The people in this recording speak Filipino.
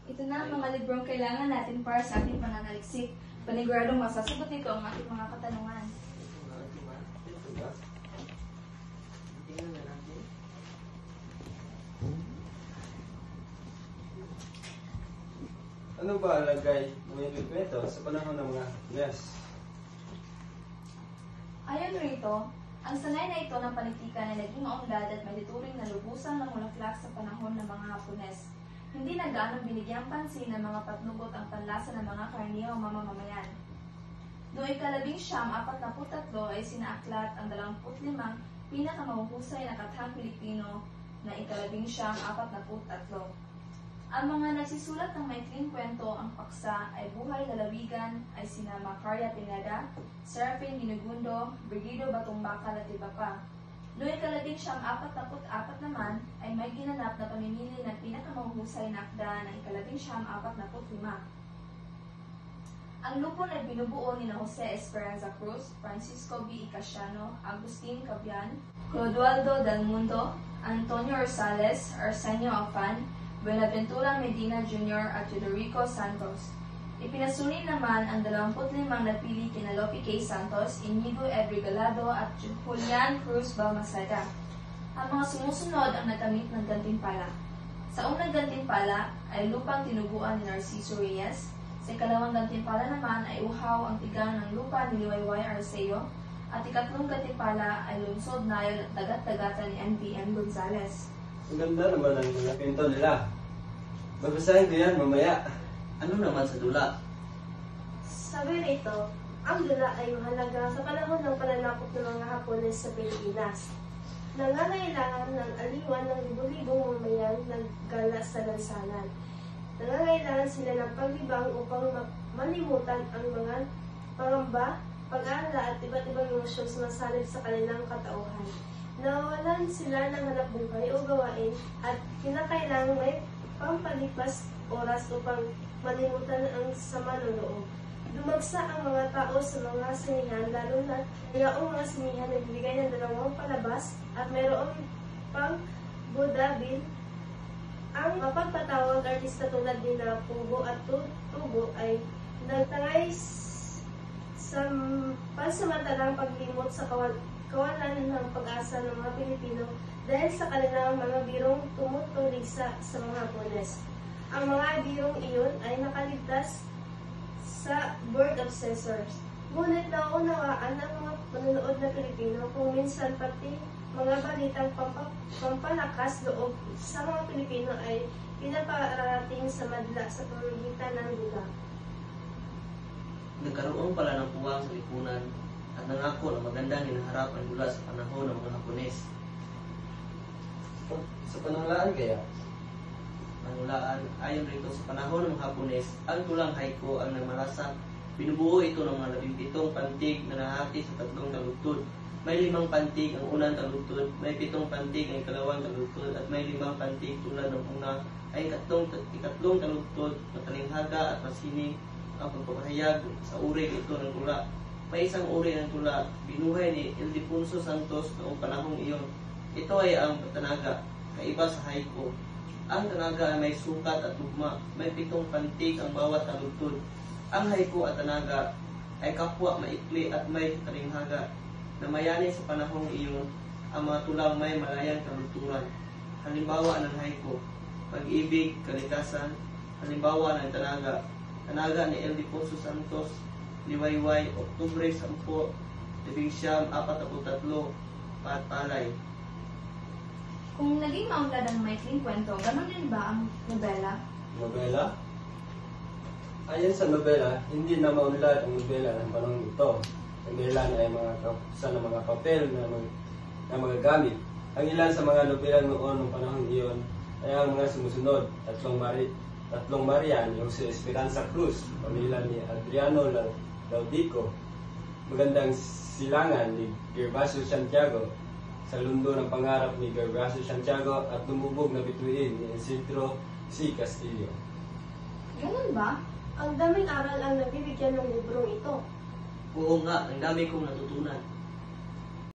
Ito na ang mga librong kailangan natin para sa ating pananaliksik. Paniguradong masasagot nito ang ating mga katanungan. Ano ba lagay ng kwento sa panahon ng mga Huwes? Ayon rito, ang sanay na ito ng panitikan ay naging maunlad at may tuturing na lubusang namulaklak sa panahon ng mga Hapones. Hindi na gaanong binigyang pansin ng mga patnugot ang panlasa ng mga karniyong mamamayan. Noong ika-1943 ay sinaaklat ang 25 pinakamahuhusay na kathang Pilipino na ika-1943. Ang mga nagsisulat ng maikling kwento ang paksa ay buhay lalawigan ay sina Macaria Pineda, Serafin Ginugundo, Brigido Batumbakal at iba pa. Noong ika-1944 naman ay may ginanap na pamimili ng pinakamahuhusay na akda ng ika-1945. Ang lupon ay binubuo ni Jose Esperanza Cruz, Francisco B. Icasiano, Agustin Cabian, Clodoaldo Del Mundo, Antonio Rosales, Arsenio Afan, Buenaventura Medina Jr. at Teodorico Santos. Ipinasunin naman ang 25 napili kina Lope K. Santos, Inigo Ed Regalado at Julian Cruz Balmaceda. Ang mga sumusunod ang nagamit ng gantimpala. Sa unang gantimpala ay lupang tinubuan ni Narciso Reyes. Sa ikalawang gantimpala naman ay uhaw ang tigang ng lupa ni Liwayway Arceo. At ikatlong gantimpala ay lungsod Nayon at dagat-dagatan ni NBM Gonzales. Ang ganda naman ang mga kwento nila. Babasahin ko yan mamaya. Ano naman sa dula? Sabi rito, ang dula ay mahalaga sa panahon ng pananakop ng mga Hapones sa Pilipinas. Nangangailangan ng aliwan ng libo-libong mamayan na gala sa lansanan. Nangangailangan sila ng paglibang upang malimutan ang mga pangamba, pag-aalala at iba't ibang emosyong sumasalib sa kanilang katauhan. Nawawalan sila ng hanap buhay o gawain at kinakailangan may pampalipas oras upang malimutan ang sama ng loob. Dumagsa ang mga tao sa mga sinihan, lalo na mayroong mga sinihan na nagbibigay ng 2 palabas at mayroong pang budabil. Ang mapagpatawag artista tulad nila Pugo at Tubo ay nagtangay sa pansamantalang paglimot sa kawalan ng pag-asa ng mga Pilipino dahil sa kanilang mga birong tumutulig sa mga Hapones. Ang mga birong iyon ay nakaligtas sa Board of Censors. Ngunit naunawaan ng mga manonood na Pilipino kung minsan pati mga balitang pampalakas loob sa mga Pilipino ay pinaparating sa madla sa pamamagitan ng dula. Nagkaroon pala ng puwang sa lipunan at nangako na magandang hinaharap ang dula sa panahon ng mga Hapones. Sa pananglaan kaya? Panulaan, ayon rito sa panahon ng mga Hapones, ang dulang haiku ang nagmalasak. Binubuo ito ng mga 17 pantig na nahati sa 3 taludtod. May 5 pantig ang unang taludtod, may 7 pantig ang ikalawang taludtod, at may 5 pantig tulad ng una ay ikatlong taludtod, matalinghaga at masining ang pagpapahayag sa uri ito ng tula. May isang uri ng tula, binuhay ni Ildefonso Santos noong panahong iyon. Ito ay ang tanaga, kaiba sa haiku. Ang tanaga ay may sukat at tugma, may 7 pantig ang bawat taludtod. Ang haiku at tanaga ay kapwa, maikli at may talinghaga. Namayani sa panahong iyon, ang mga tulang may malayang kaluluturan. Halimbawa ng haiku, pag-ibig, kalikasan. Halimbawa ng tanaga, tanaga ni Ildefonso Santos, Liwayway, Oktubre 10, 1943, Patpalay. Kung naging maunlad ang maikling kwento, gano'n din ba ang nobela? Nobela? Ayon sa nobela, hindi na maunlad ang nobela ng panahon ito. Nobela na ay mga papel na magagamit. Ang ilan sa mga nobela noon ng panahon iyon ay ang mga sumusunod: Tatlong Maria ni Jose Esperanza Cruz, pamilya ni Adriano Laudico, Magandang Silangan ni Gervasio Santiago, Sa Lundo ng Pangarap ni Gervasio Santiago, at Lumubog na Bituin ni Isidro C. Castillo. Ganun ba? Ang daming aral ang nabibigyan ng librong ito. Oo nga, ang dami kong natutunan.